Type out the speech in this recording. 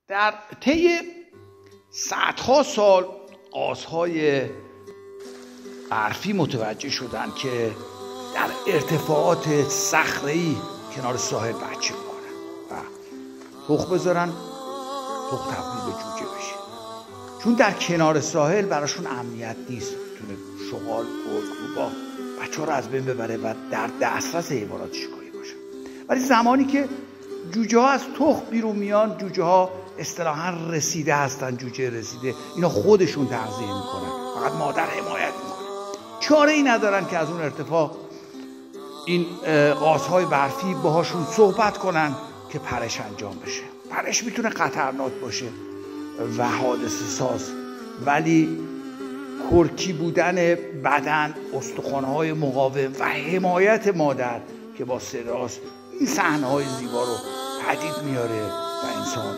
در طی صدها سال قازهای برفی متوجه شدن که در ارتفاعات صخره‌ای کنار ساحل بچه میکنن و تخم بذارن، تخم تبدیل به جوجه بشه. چون در کنار ساحل براشون امنیت نیست، میتونه شغال، گرگ، روباه بچه ها رو از بین ببره و در دسترس حیوانات شکاری باشه. ولی زمانی که جوجه ها از تخم بیرون میان، جوجه ها اصطلاحاً رسیده هستن، جوجه رسیده، اینا خودشون تغذیه میکنن، فقط مادر حمایت میکنه. چاره ای ندارن که از اون ارتفاع این قازهای برفی باهاشون صحبت کنن که پرش انجام بشه. پرش میتونه خطرناک باشه و حادثه ساز، ولی کرکی بودن بدن، استخوان‌های مقاوم و حمایت مادر که با صداست این صحنه‌های زیبا رو پدید میاره و انسان